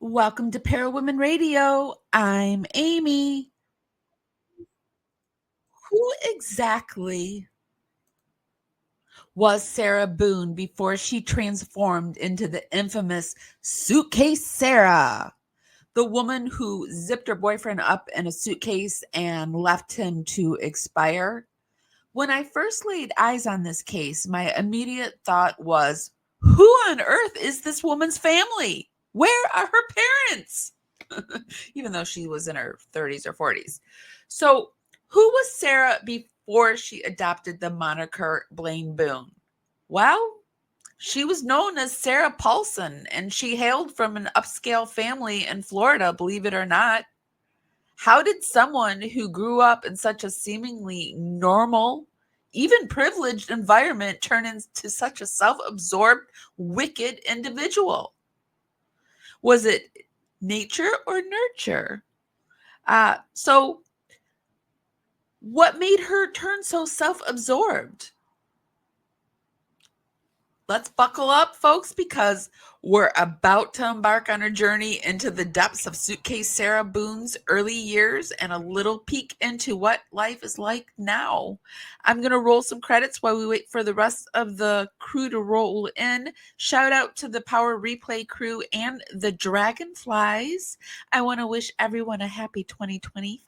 Welcome to Parawomenradio. I'm Amy. Who exactly was Sarah Boone before she transformed into the infamous Suitcase Sarah? The woman who zipped her boyfriend up in a suitcase and left him to expire? When I first laid eyes on this case, my immediate thought was, who on earth is this woman's family? Where are her parents? Even though she was in her 30s or 40s. So, who was Sarah before she adopted the moniker Blaine Boone? Well, she was known as Sarah Paulson, and she hailed from an upscale family in Florida, believe it or not. How did someone who grew up in such a seemingly normal, even privileged environment turn into such a self-absorbed, wicked individual? Was it nature or nurture? So what made her turn so self-absorbed? Let's buckle up, folks, because we're about to embark on a journey into the depths of Suitcase Sarah Boone's early years and a little peek into what life is like now. I'm going to roll some credits while we wait for the rest of the crew to roll in. Shout out to the Power Replay crew and the Dragonflies. I want to wish everyone a happy 2025.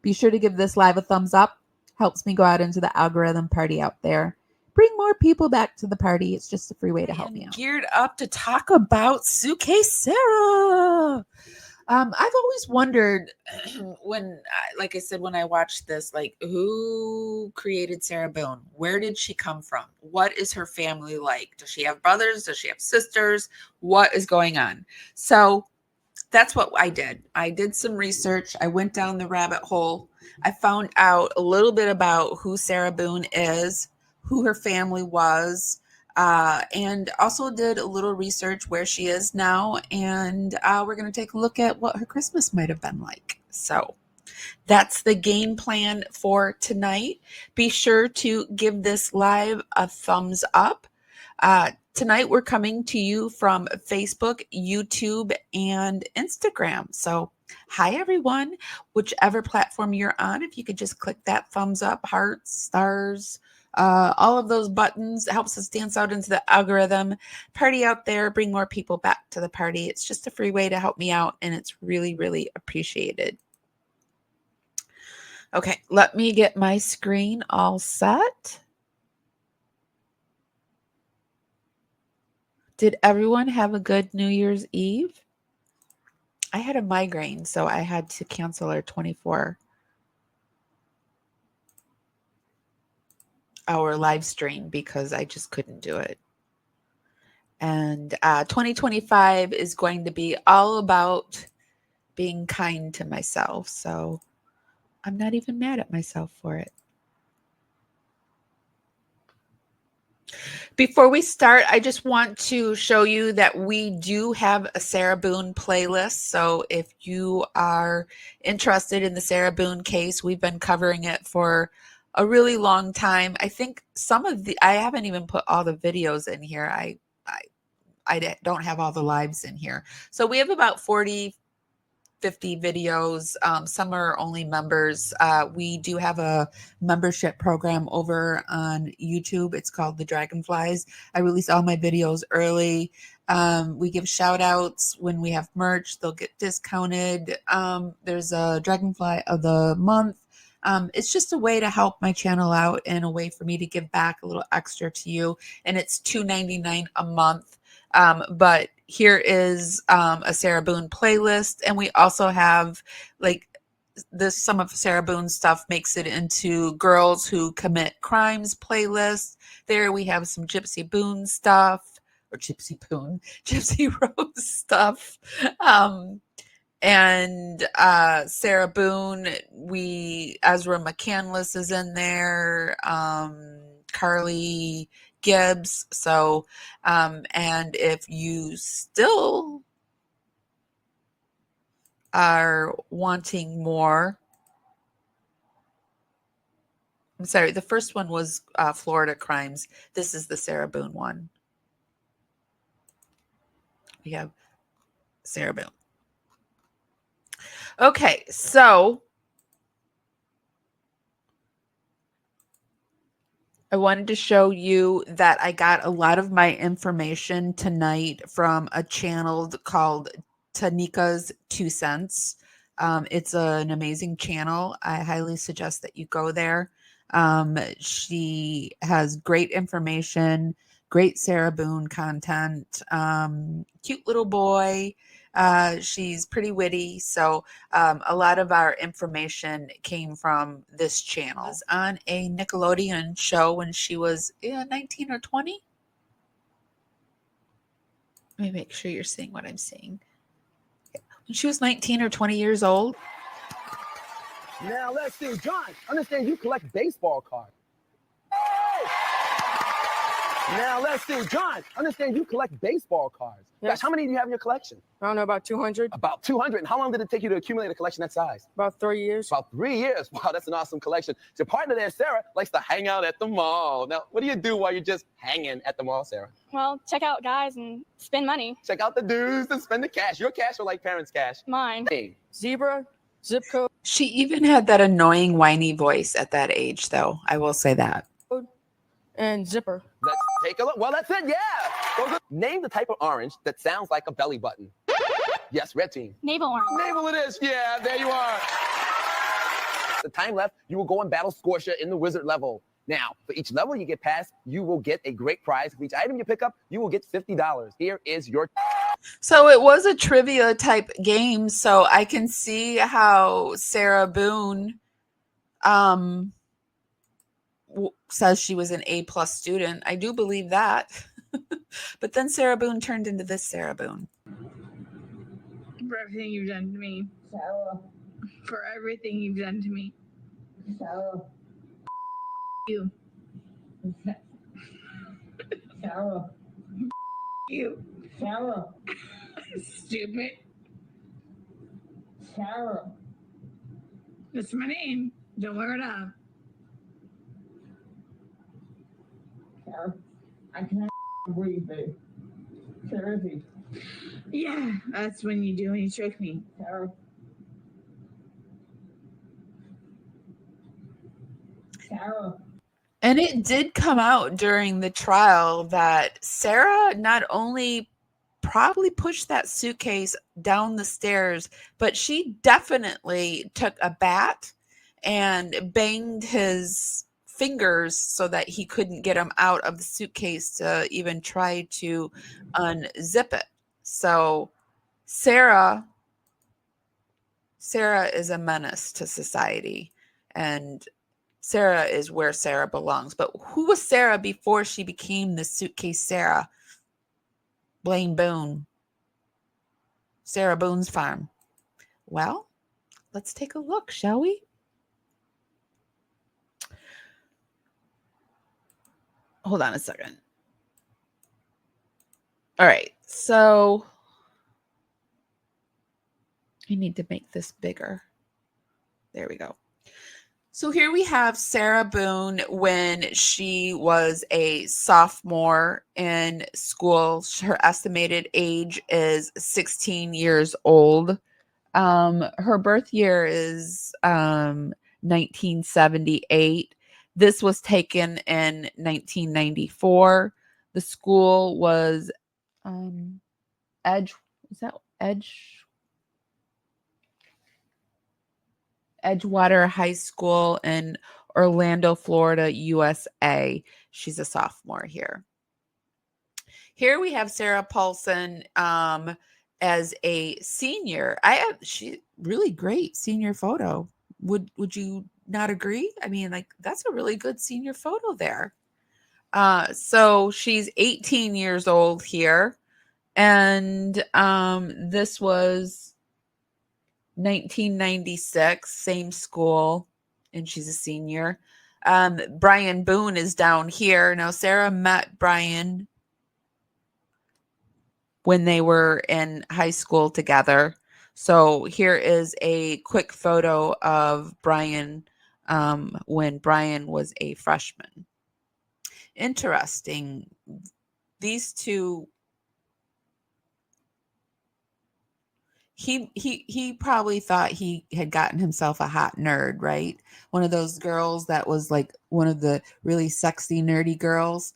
Be sure to give this live a thumbs up. Helps me go out into the algorithm party out there. Bring more people back to the party. It's just a free way to help me out. Geared up to talk about Suitcase Sarah. I've always wondered when, like I said, when I watched this, like, who created Sarah Boone? Where did she come from? What is her family like? Does she have brothers? Does she have sisters? What is going on? So that's what I did. I did some research. I went down the rabbit hole. I found out a little bit about who Sarah Boone is, who her family was, and also did a little research where she is now. And we're going to take a look at what her Christmas might have been like. So that's the game plan for tonight. Be sure to give this live a thumbs up. Tonight, we're coming to you from Facebook, YouTube, and Instagram. So, hi, everyone. Whichever platform you're on, if you could just click that thumbs up, hearts, stars, all of those buttons, it helps us dance out into the algorithm. Party out there, bring more people back to the party. It's just a free way to help me out, and it's really, really appreciated. Okay, let me get my screen all set. Did everyone have a good New Year's Eve? I had a migraine, so I had to cancel our 24-hour live stream because I just couldn't do it. And 2025 is going to be all about being kind to myself. So I'm not even mad at myself for it. Before we start, I just want to show you that we do have a Sarah Boone playlist. So if you are interested in the Sarah Boone case, we've been covering it for a really long time. I think I haven't even put all the videos in here. I don't have all the lives in here. So we have about 40, 50 videos. Some are only members. We do have a membership program over on YouTube. It's called The Dragonflies. I release all my videos early. We give shout outs when we have merch. They'll get discounted. There's a Dragonfly of the month. It's just a way to help my channel out and a way for me to give back a little extra to you. And it's $2.99 a month. But here is a Sarah Boone playlist, and we also have some of Sarah Boone's stuff makes it into Girls Who Commit Crimes playlist. There we have some Gypsy Boone stuff, or Gypsy Rose stuff. And Sarah Boone, Ezra McCandless is in there, Carly Gibbs. So, and if you still are wanting more, I'm sorry. The first one was Florida crimes. This is the Sarah Boone one. We have Sarah Boone. Okay, so I wanted to show you that I got a lot of my information tonight from a channel called Tanika's 2 Cents. It's an amazing channel. I highly suggest that you go there. She has great information, great Sarah Boone content, cute little boy. She's pretty witty. So a lot of our information came from this channel. It was on a Nickelodeon show when she was 19 or 20. Let me make sure you're seeing what I'm seeing. When she was 19 or 20 years old. Now let's see, John, understand you collect baseball cards. Now let's see, John, understand you collect baseball cards. Yes. Gosh, how many do you have in your collection? I don't know, about 200. About 200. And how long did it take you to accumulate a collection that size? About 3 years. About 3 years. Wow, that's an awesome collection. Your partner there, Sarah, likes to hang out at the mall. Now, what do you do while you're just hanging at the mall, Sarah? Well, check out guys and spend money. Check out the dudes and spend the cash. Your cash or like parents' cash? Mine. Hey. Zebra, zip code. She even had that annoying whiny voice at that age, though. I will say that. And zipper. Let's take a look. Well, that's it. Yeah. Name the type of orange that sounds like a belly button. Yes, red team. Navel orange. Navel it is. Yeah, there you are. The time left, you will go and battle Scortia in the wizard level. Now, for each level you get past, you will get a great prize. For each item you pick up, you will get $50. Here is your... So it was a trivia type game, so I can see how Sarah Boone says she was an A+ student. I do believe that. But then Sarah Boone turned into this Sarah Boone. For everything you've done to me. Sarah. For everything you've done to me. Sarah. You. Sarah. You. Sarah. Stupid. Sarah. That's my name. Don't wear it up. Sarah. I can't breathe, babe. Seriously. Yeah, that's when you do when you choke me. Sarah. Sarah. And it did come out during the trial that Sarah not only probably pushed that suitcase down the stairs, but she definitely took a bat and banged his fingers so that he couldn't get him out of the suitcase to even try to unzip it. So Sarah is a menace to society, and Sarah is where Sarah belongs. But who was Sarah before she became the Suitcase Sarah? Blaine Boone. Sarah Boone's farm. Well, let's take a look, shall we? Hold on a second. All right, so I need to make this bigger. There we go. So here we have Sarah Boone when she was a sophomore in school. Her estimated age is 16 years old. Her birth year is 1978. This was taken in 1994. The school was Edgewater High School in Orlando, Florida, USA. She's a sophomore here. Here we have Sarah Paulson as a senior. She really great senior photo. Would you not agree? I mean, like, that's a really good senior photo there. So she's 18 years old here. And this was 1996, same school, and she's a senior. Brian Boone is down here. Now, Sarah met Brian when they were in high school together. So here is a quick photo of Brian when Brian was a freshman. Interesting. These two, he probably thought he had gotten himself a hot nerd, right? One of those girls that was like one of the really sexy nerdy girls.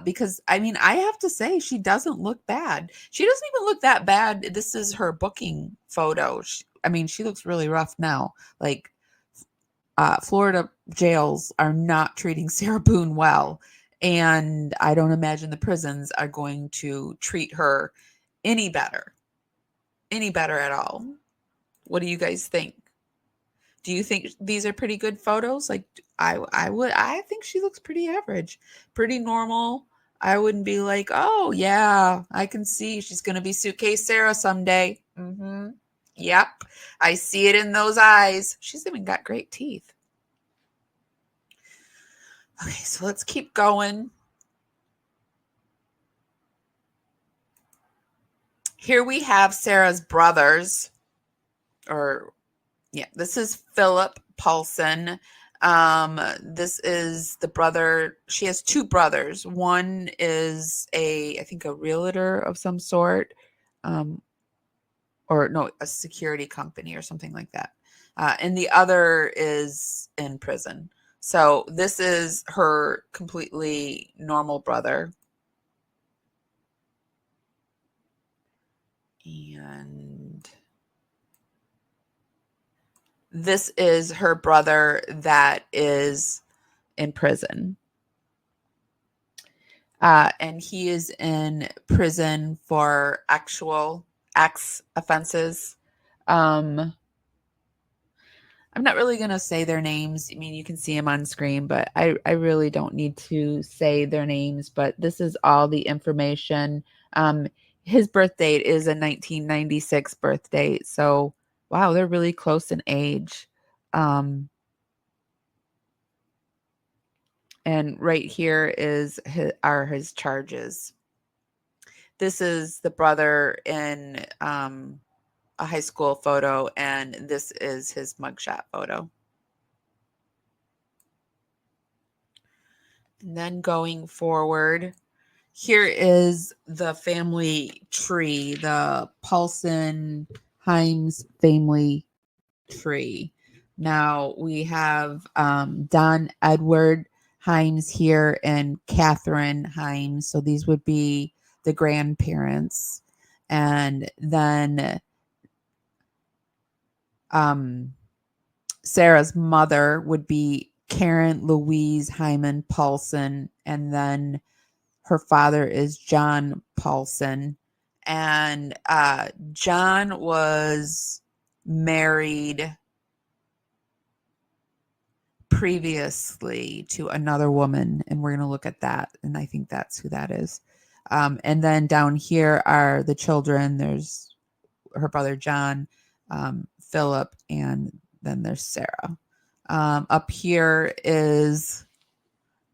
Because I mean, I have to say she doesn't look bad. She doesn't even look that bad. This is her booking photo. I mean, she looks really rough now. Like Florida jails are not treating Sarah Boone well. And I don't imagine the prisons are going to treat her any better at all. What do you guys think? Do you think these are pretty good photos? Like I think she looks pretty average, pretty normal. I wouldn't be like, oh yeah, I can see she's going to be Suitcase Sarah someday. Mm-hmm. Yep. I see it in those eyes. She's even got great teeth. Okay, so let's keep going. Here we have Sarah's brothers, this is Philip Paulson. This is the brother. She has two brothers. One is I think a realtor of some sort, or no, a security company or something like that. And the other is in prison. So this is her completely normal brother. And this is her brother that is in prison. And he is in prison for actual acts offenses. I'm not really going to say their names. I mean, you can see them on screen, but I really don't need to say their names. But this is all the information. His birth date is a 1996 birth date. So, wow, they're really close in age. And right here are his charges. This is the brother in a high school photo, and this is his mugshot photo. And then going forward, here is the family tree, the Paulson Himes family tree. Now we have Don Edward Himes here and Catherine Himes. So these would be the grandparents. And then Sarah's mother would be Karen Louise Hyman Paulson, and then her father is John Paulson. And John was married previously to another woman, and we're going to look at that, and I think that's who that is. And then down here are the children. There's her brother John, Philip, and then there's Sarah. Up here is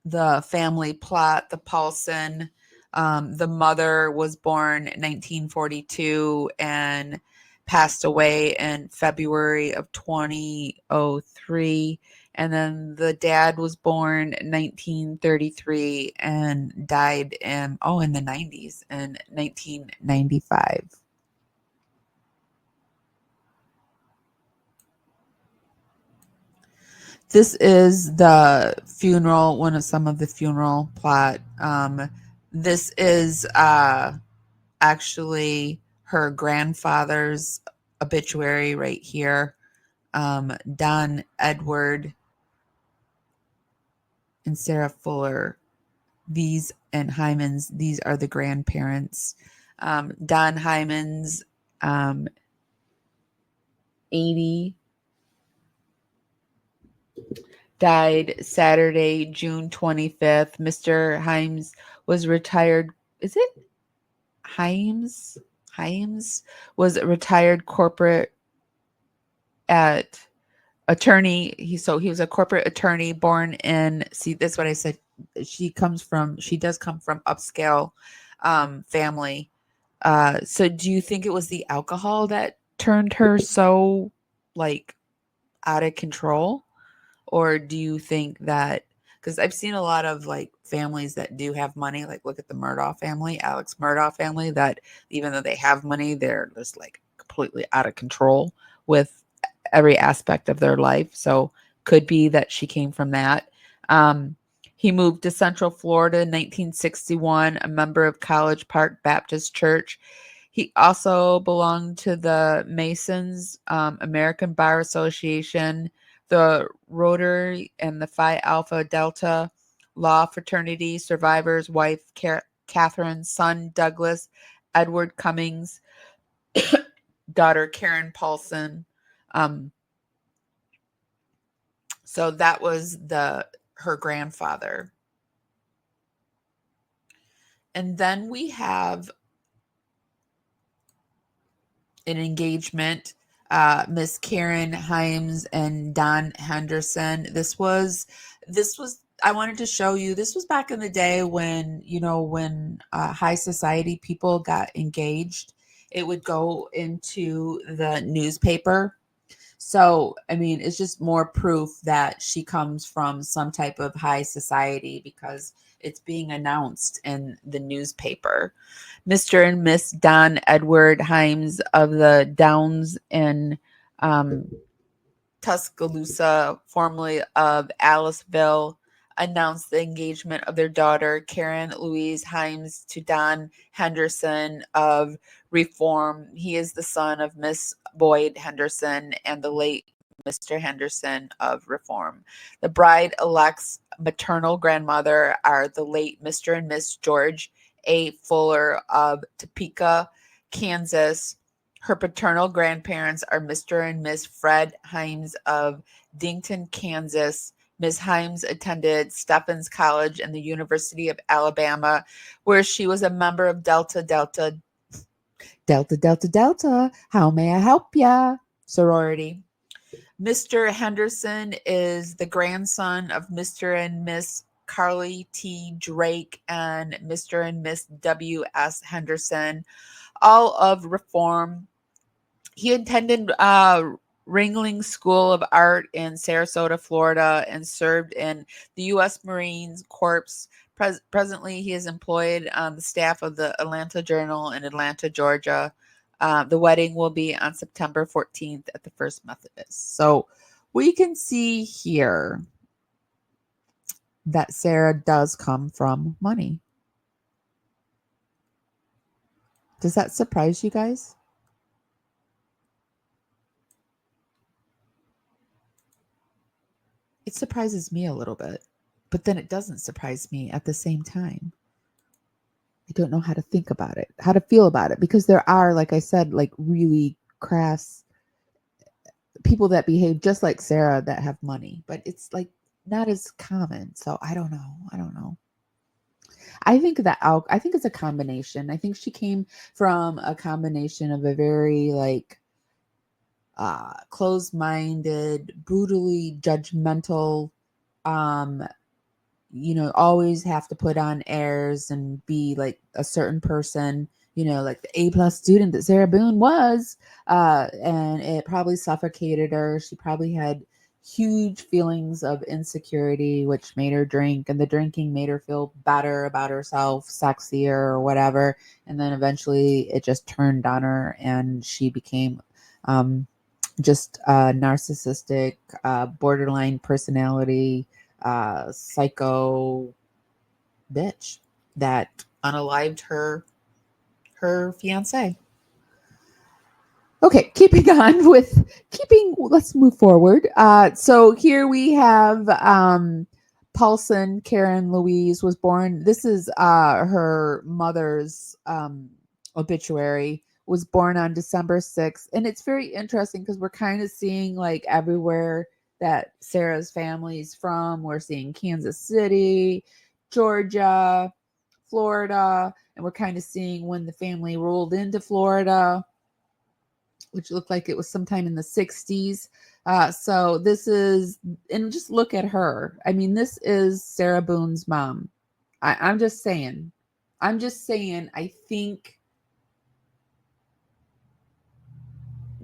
the family plot, the Paulson. The mother was born in 1942 and passed away in February of 2003. And then the dad was born in 1933 and died in the 90s in 1995. This is the funeral, some of the funeral plot. This is actually her grandfather's obituary right here. Don Edward and Sarah Fuller, these and Hymans, these are the grandparents. Don Hymans, 80, died Saturday, June 25th. Mr. Himes was retired. Is it Himes? Himes was a retired corporate attorney. He was a corporate attorney born in, that's what I said. She does come from upscale family. So do you think it was the alcohol that turned her so out of control? Or do you think that, because I've seen a lot of like families that do have money, like look at the Murdaugh family, Alex Murdaugh family, that even though they have money, they're just like completely out of control with every aspect of their life. So could be that she came from that. He moved to Central Florida in 1961, a member of College Park Baptist Church. He also belonged to the Masons, American Bar Association, the Rotary, and the Phi Alpha Delta Law Fraternity. Survivor's wife, Catherine, son, Douglas, Edward Cummings, daughter, Karen Paulson. So that was her grandfather. And then we have an engagement, Miss Karen Himes and Don Henderson. This was I wanted to show you, this was back in the day when, when high society people got engaged, it would go into the newspaper. So, I mean, it's just more proof that she comes from some type of high society because it's being announced in the newspaper. Mr. and Miss Don Edward Himes of the Downs in Tuscaloosa, formerly of Aliceville, announced the engagement of their daughter, Karen Louise Himes, to Don Henderson of Reform. He is the son of Miss Boyd Henderson and the late Mr. Henderson of Reform. The bride-elect's maternal grandmother are the late Mr. and Miss George A. Fuller of Topeka, Kansas. Her paternal grandparents are Mr. and Miss Fred Himes of Dington, Kansas. Ms. Himes attended Stephens College and the University of Alabama, where she was a member of Delta, how may I help ya? Sorority. Mr. Henderson is the grandson of Mr. and Miss Carly T. Drake and Mr. and Miss W.S. Henderson, all of Reform. He attended Ringling School of Art in Sarasota, Florida, and served in the U.S. Marine Corps. Presently, he is employed on the staff of the Atlanta Journal in Atlanta, Georgia. The wedding will be on September 14th at the First Methodist. So we can see here that Sarah does come from money. Does that surprise you guys? It surprises me a little bit, but then it doesn't surprise me at the same time. I don't know how to think about it, how to feel about it, because there are, like I said, like really crass people that behave just like Sarah that have money, but it's like not as common. So I don't know. I think it's a combination. I think she came from a combination of a very like closed-minded, brutally judgmental, always have to put on airs and be like a certain person, like the A+ student that Sarah Boone was, and it probably suffocated her. She probably had huge feelings of insecurity, which made her drink, and the drinking made her feel better about herself, sexier or whatever, and then eventually it just turned on her and she became just a narcissistic, borderline personality, psycho bitch that unalived her fiance. Okay, let's move forward. So here we have Paulson. Karen Louise was born. This is her mother's obituary. Was born on December 6th. And it's very interesting because we're kind of seeing like everywhere that Sarah's family's from. We're seeing Kansas City, Georgia, Florida, and we're kind of seeing when the family rolled into Florida, which looked like it was sometime in the 60s. So this is, and just look at her. I mean, this is Sarah Boone's mom. I'm just saying, I think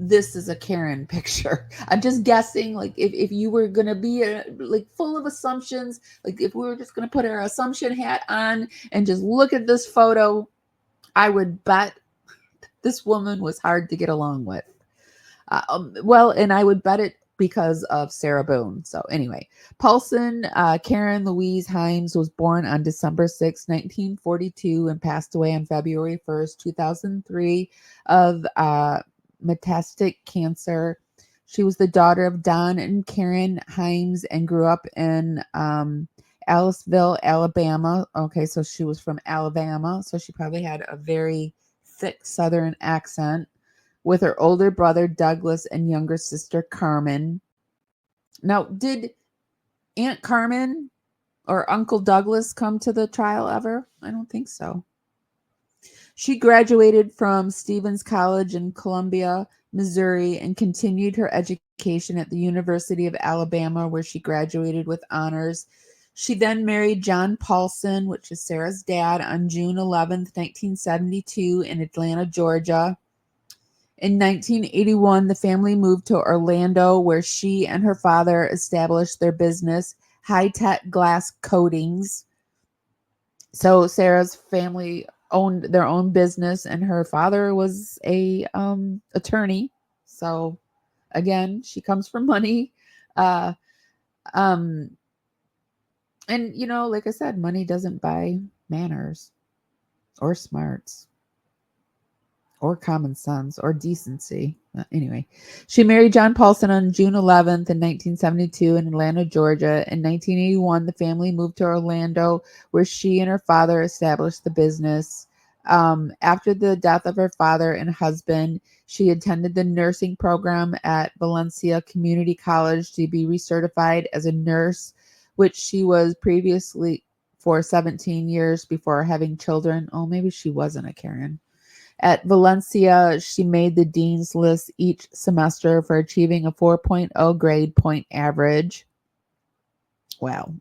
this is a Karen picture. I'm just guessing, like if you were going to be like full of assumptions, like if we were just going to put our assumption hat on and just look at this photo, I would bet this woman was hard to get along with. And I would bet it because of Sarah Boone. So anyway, Paulson, Karen Louise Himes was born on December 6, 1942 and passed away on February 1st, 2003 of metastatic cancer. She was the daughter of Don and Karen Himes and grew up in Aliceville, Alabama. Okay, so she was from Alabama, so she probably had a very thick Southern accent, with her older brother Douglas and younger sister Carmen. Now, did Aunt Carmen or Uncle Douglas come to the trial ever? I don't think so. She graduated from Stevens College in Columbia, Missouri, and continued her education at the University of Alabama, where she graduated with honors. She then married John Paulson, which is Sarah's dad, on June 11th, 1972 in Atlanta, Georgia. In 1981, the family moved to Orlando, where she and her father established their business, High Tech Glass Coatings. So Sarah's family owned their own business, and her father was a attorney. So again, she comes from money. And you know, like I said, money doesn't buy manners or smarts or common sense or decency. Anyway, she married John Paulson on June 11th in 1972 in Atlanta, Georgia. In 1981, the family moved to Orlando, where she and her father established the business. After the death of her father and husband, she attended the nursing program at Valencia Community College to be recertified as a nurse, which she was previously for 17 years before having children. Oh, maybe she wasn't a Karen. At Valencia, she made the dean's list each semester for achieving a 4.0 grade point average. Wow.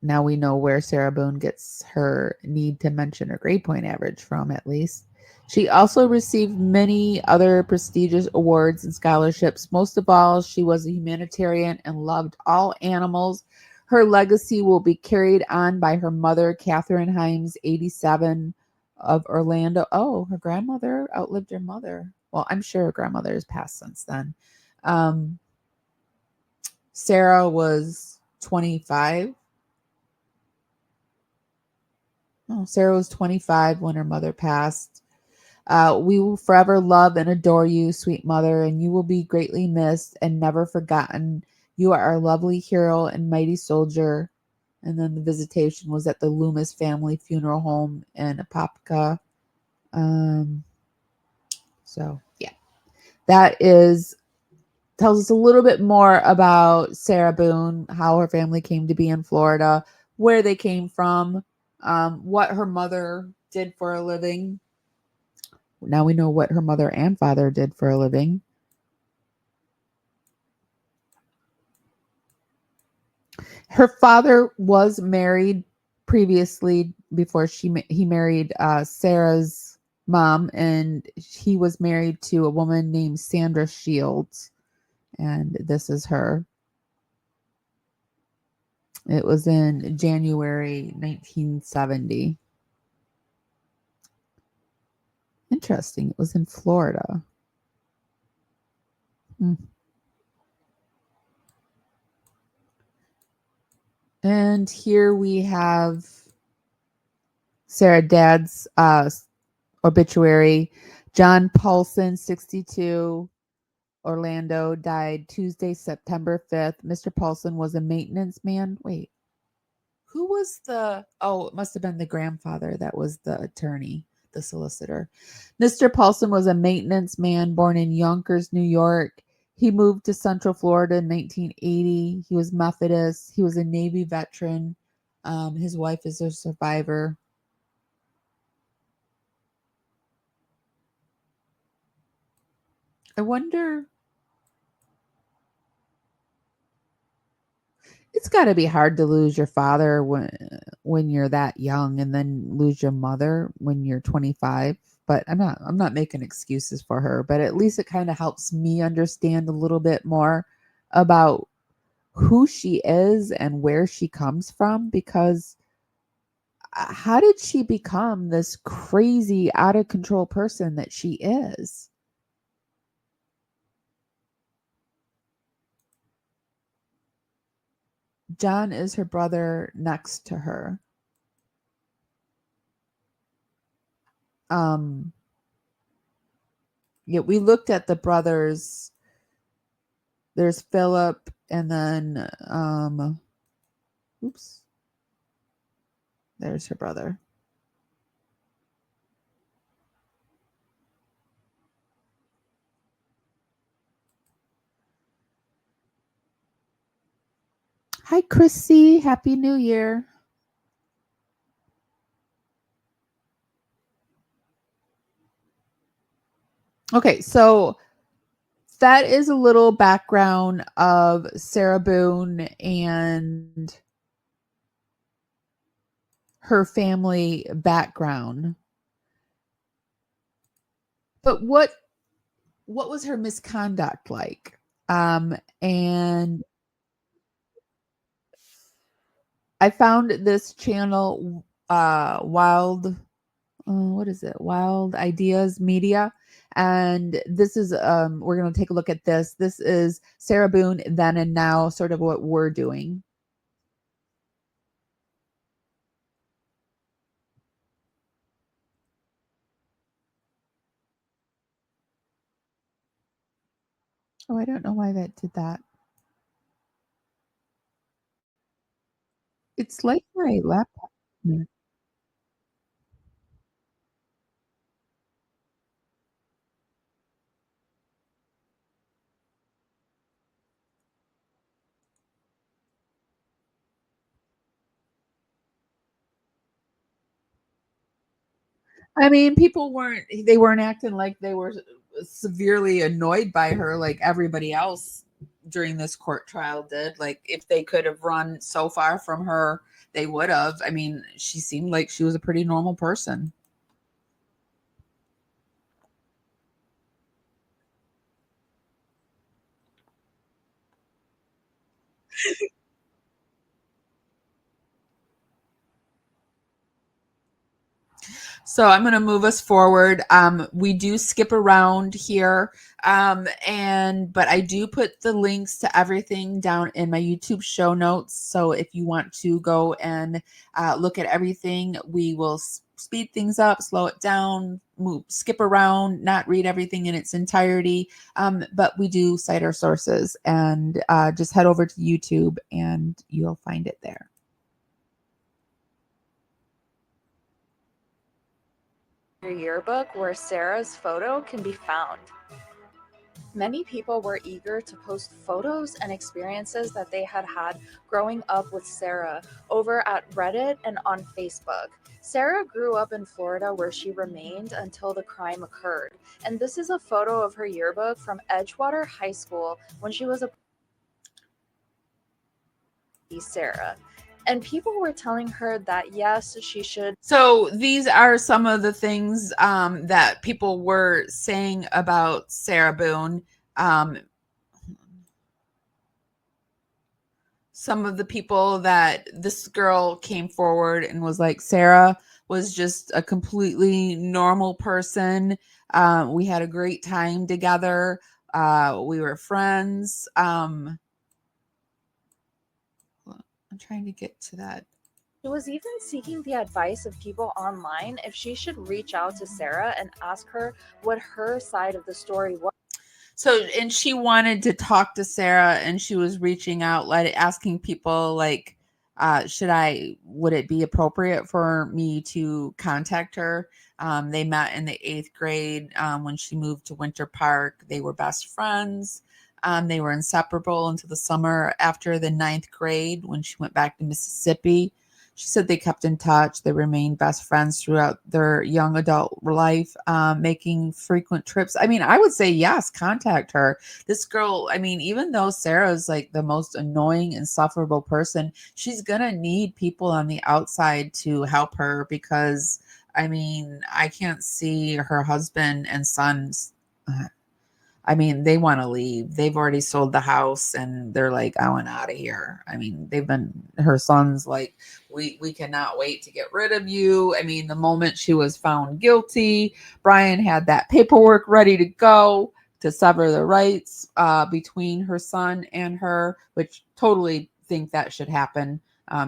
Now we know where Sarah Boone gets her need to mention her grade point average from, at least. She also received many other prestigious awards and scholarships. Most of all, she was a humanitarian and loved all animals. Her legacy will be carried on by her mother, Catherine Himes, 87, of Orlando. Oh, her grandmother outlived her mother. Well, I'm sure her grandmother has passed since then. Sarah was 25. Oh, Sarah was 25 when her mother passed. We will forever love and adore you, sweet mother, and you will be greatly missed and never forgotten. You are our lovely hero and mighty soldier. And then the visitation was at the Loomis family funeral home in Apopka. So yeah, that tells us a little bit more about Sarah Boone, how her family came to be in Florida, where they came from, what her mother did for a living. Now we know what her mother and father did for a living. Her father was married previously before he married Sarah's mom, and he was married to a woman named Sandra Shields, and this is her. It was in January 1970. Interesting. It was in Florida. And here we have Sarah Dad's obituary. John Paulson, 62, Orlando, died Tuesday, September 5th. Mr. Paulson was a maintenance man. Wait, who was it must have been the grandfather that was the attorney, the solicitor. Mr. Paulson was a maintenance man born in Yonkers, New York. He moved to Central Florida in 1980. He was Methodist. He was a Navy veteran. His wife is a survivor. I wonder. It's got to be hard to lose your father when you're that young, and then lose your mother when you're 25. but I'm not making excuses for her, but at least it kind of helps me understand a little bit more about who she is and where she comes from, because how did she become this crazy out of control person that she is? John is her brother next to her. Yeah, we looked at the brothers. There's Philip, and then oops. There's her brother. Hi, Chrissy. Happy New Year. Okay, so that is a little background of Sarah Boone and her family background. But what was her misconduct like? And I found this channel, Wild, what is it? Wild Ideas Media. And this is, we're going to take a look at this. This is Sarah Boone then and now, sort of what we're doing. Oh, I don't know why that did that. It's like my laptop. Yeah. I mean, people weren't acting like they were severely annoyed by her like everybody else during this court trial did. Like, if they could have run so far from her, they would have. I mean, she seemed like she was a pretty normal person. So I'm going to move us forward. We do skip around here, but I do put the links to everything down in my YouTube show notes. So if you want to go and look at everything, we will speed things up, slow it down, skip around, not read everything in its entirety. But we do cite our sources, and just head over to YouTube and you'll find it there. Your yearbook where Sarah's photo can be found. Many people were eager to post photos and experiences that they had had growing up with Sarah over at Reddit and on Facebook. Sarah grew up in Florida, where she remained until the crime occurred. And this is a photo of her yearbook from Edgewater High School when she was a Sarah. And people were telling her that, yes, she should. So these are some of the things that people were saying about Sarah Boone. Some of the people that this girl came forward and was like, Sarah was just a completely normal person. We had a great time together. We were friends. I'm trying to get to that. She was even seeking the advice of people online if she should reach out to Sarah and ask her what her side of the story was. So, and she wanted to talk to Sarah, and she was reaching out, like asking people, like, would it be appropriate for me to contact her? They met in the 8th grade when she moved to Winter Park. They were best friends. They were inseparable until the summer after the 9th grade when she went back to Mississippi. She said they kept in touch. They remained best friends throughout their young adult life, making frequent trips. I mean, I would say, yes, contact her. This girl, I mean, even though Sarah's like the most annoying, insufferable person, she's going to need people on the outside to help her, because I mean, I can't see her husband and sons. I mean, they want to leave. They've already sold the house and they're like, I want out of here. I mean, her son's like, we cannot wait to get rid of you. I mean, the moment she was found guilty, Brian had that paperwork ready to go to sever the rights between her son and her, which totally think that should happen.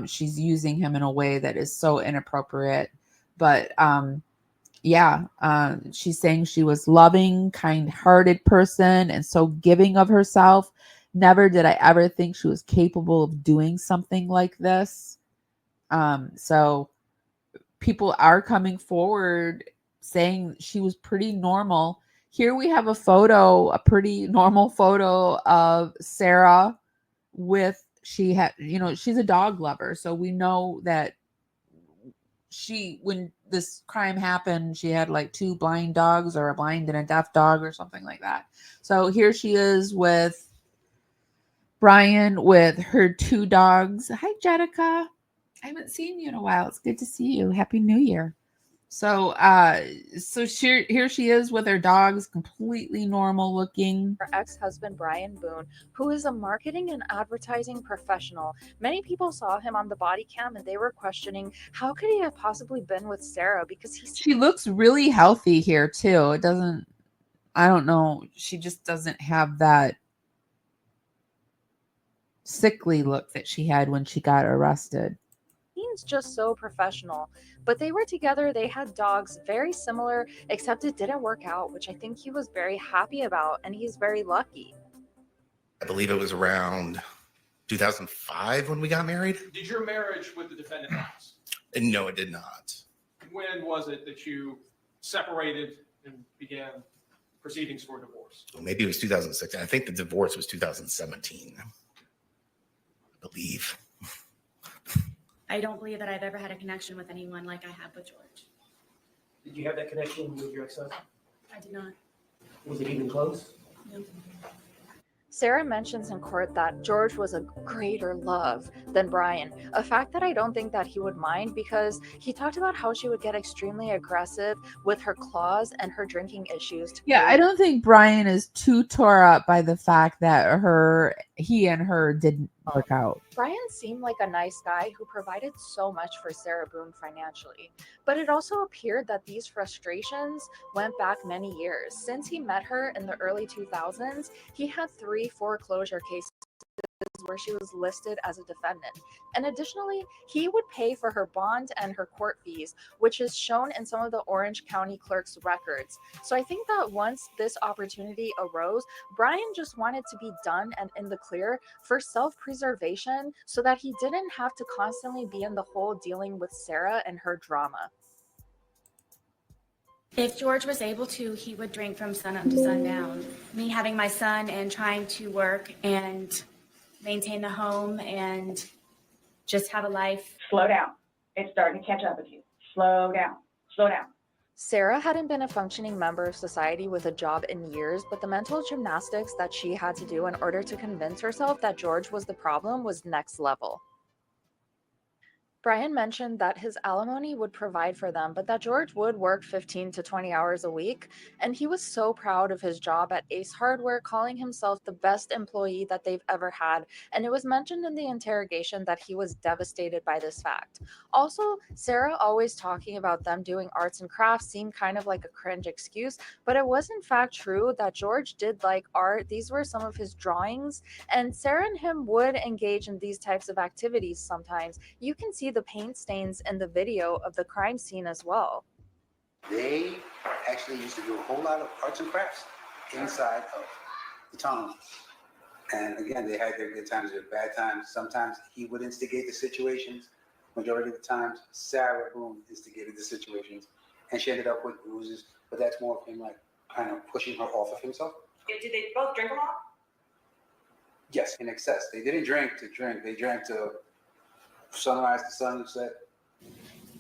She's using him in a way that is so inappropriate. But she's saying she was loving, kind-hearted person and so giving of herself. Never did I ever think she was capable of doing something like this. So people are coming forward saying she was pretty normal. Here we have a pretty normal photo of Sarah with, she's a dog lover. So we know that when this crime happened, she had like 2 blind dogs, or a blind and a deaf dog or something like that. So here she is with Brian with her 2 dogs. Hi, Jetica. I haven't seen you in a while. It's good to see you. Happy New Year. So here she is with her dogs, completely normal looking. Her ex-husband, Brian Boone, who is a marketing and advertising professional. Many people saw him on the body cam and they were questioning, how could he have possibly been with Sarah? Because she looks really healthy here too. I don't know. She just doesn't have that sickly look that she had when she got arrested. Seems just so professional, but they were together. They had dogs very similar, except it didn't work out, which I think he was very happy about, and he's very lucky. I believe it was around 2005 when we got married. Did your marriage with the defendant last? No, it did not. When was it that you separated and began proceedings for divorce? Well, maybe it was 2006. I think the divorce was 2017. I believe. I don't believe that I've ever had a connection with anyone like I have with George. Did you have that connection with your ex-husband? I did not. Was it even close? No. Sarah mentions in court that George was a greater love than Brian, a fact that I don't think that he would mind, because he talked about how she would get extremely aggressive with her claws and her drinking issues. Yeah, I don't think Brian is too tore up by the fact that he and her didn't work out. Brian seemed like a nice guy who provided so much for Sarah Boone financially, but it also appeared that these frustrations went back many years. Since he met her in the early 2000s, he had 3 foreclosure cases where she was listed as a defendant. And additionally, he would pay for her bond and her court fees, which is shown in some of the Orange County clerk's records. So I think that once this opportunity arose, Brian just wanted to be done and in the clear for self-preservation so that he didn't have to constantly be in the hole dealing with Sarah and her drama. If George was able to, he would drink from sunup to sundown. Me having my son and trying to work and maintain the home and just have a life. Slow down. It's starting to catch up with you. Slow down. Slow down. Sarah hadn't been a functioning member of society with a job in years, but the mental gymnastics that she had to do in order to convince herself that George was the problem was next level. Brian mentioned that his alimony would provide for them, but that George would work 15 to 20 hours a week, and he was so proud of his job at Ace Hardware, calling himself the best employee that they've ever had, and it was mentioned in the interrogation that he was devastated by this fact. Also, Sarah always talking about them doing arts and crafts seemed kind of like a cringe excuse, but it was in fact true that George did like art. These were some of his drawings, and Sarah and him would engage in these types of activities sometimes. You can see the paint stains in the video of the crime scene as well. They actually used to do a whole lot of arts and crafts inside of the tunnel. And again, they had their good times, their bad times. Sometimes he would instigate the situations. Majority of the times, Sarah Boone instigated the situations, and she ended up with bruises. But that's more of him like kind of pushing her off of himself. Did they both drink a lot? Yes, in excess. They didn't drink to drink. They drank to sunrise to sunset.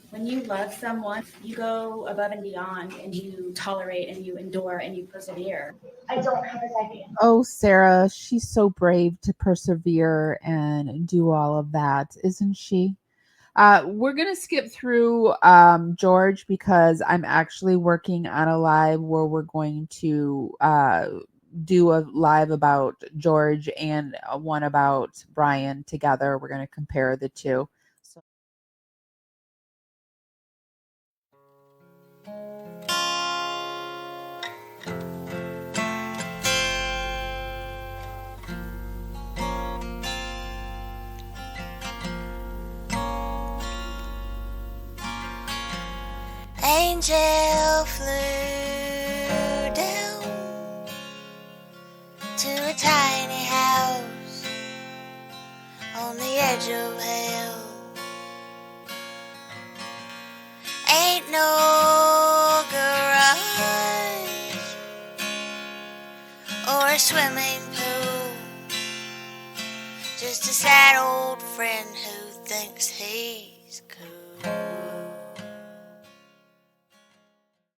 When you love someone, you go above and beyond, and you tolerate and you endure and you persevere. I don't have his idea. Oh, Sarah, she's so brave to persevere and do all of that, isn't she? We're going to skip through George because I'm actually working on a live where we're going to do a live about George and one about Brian together. We're going to compare the two. So. Angel flew down to a tiny house on the edge of hell. Ain't no garage or a swimming pool, just a sad old friend who thinks he's cool.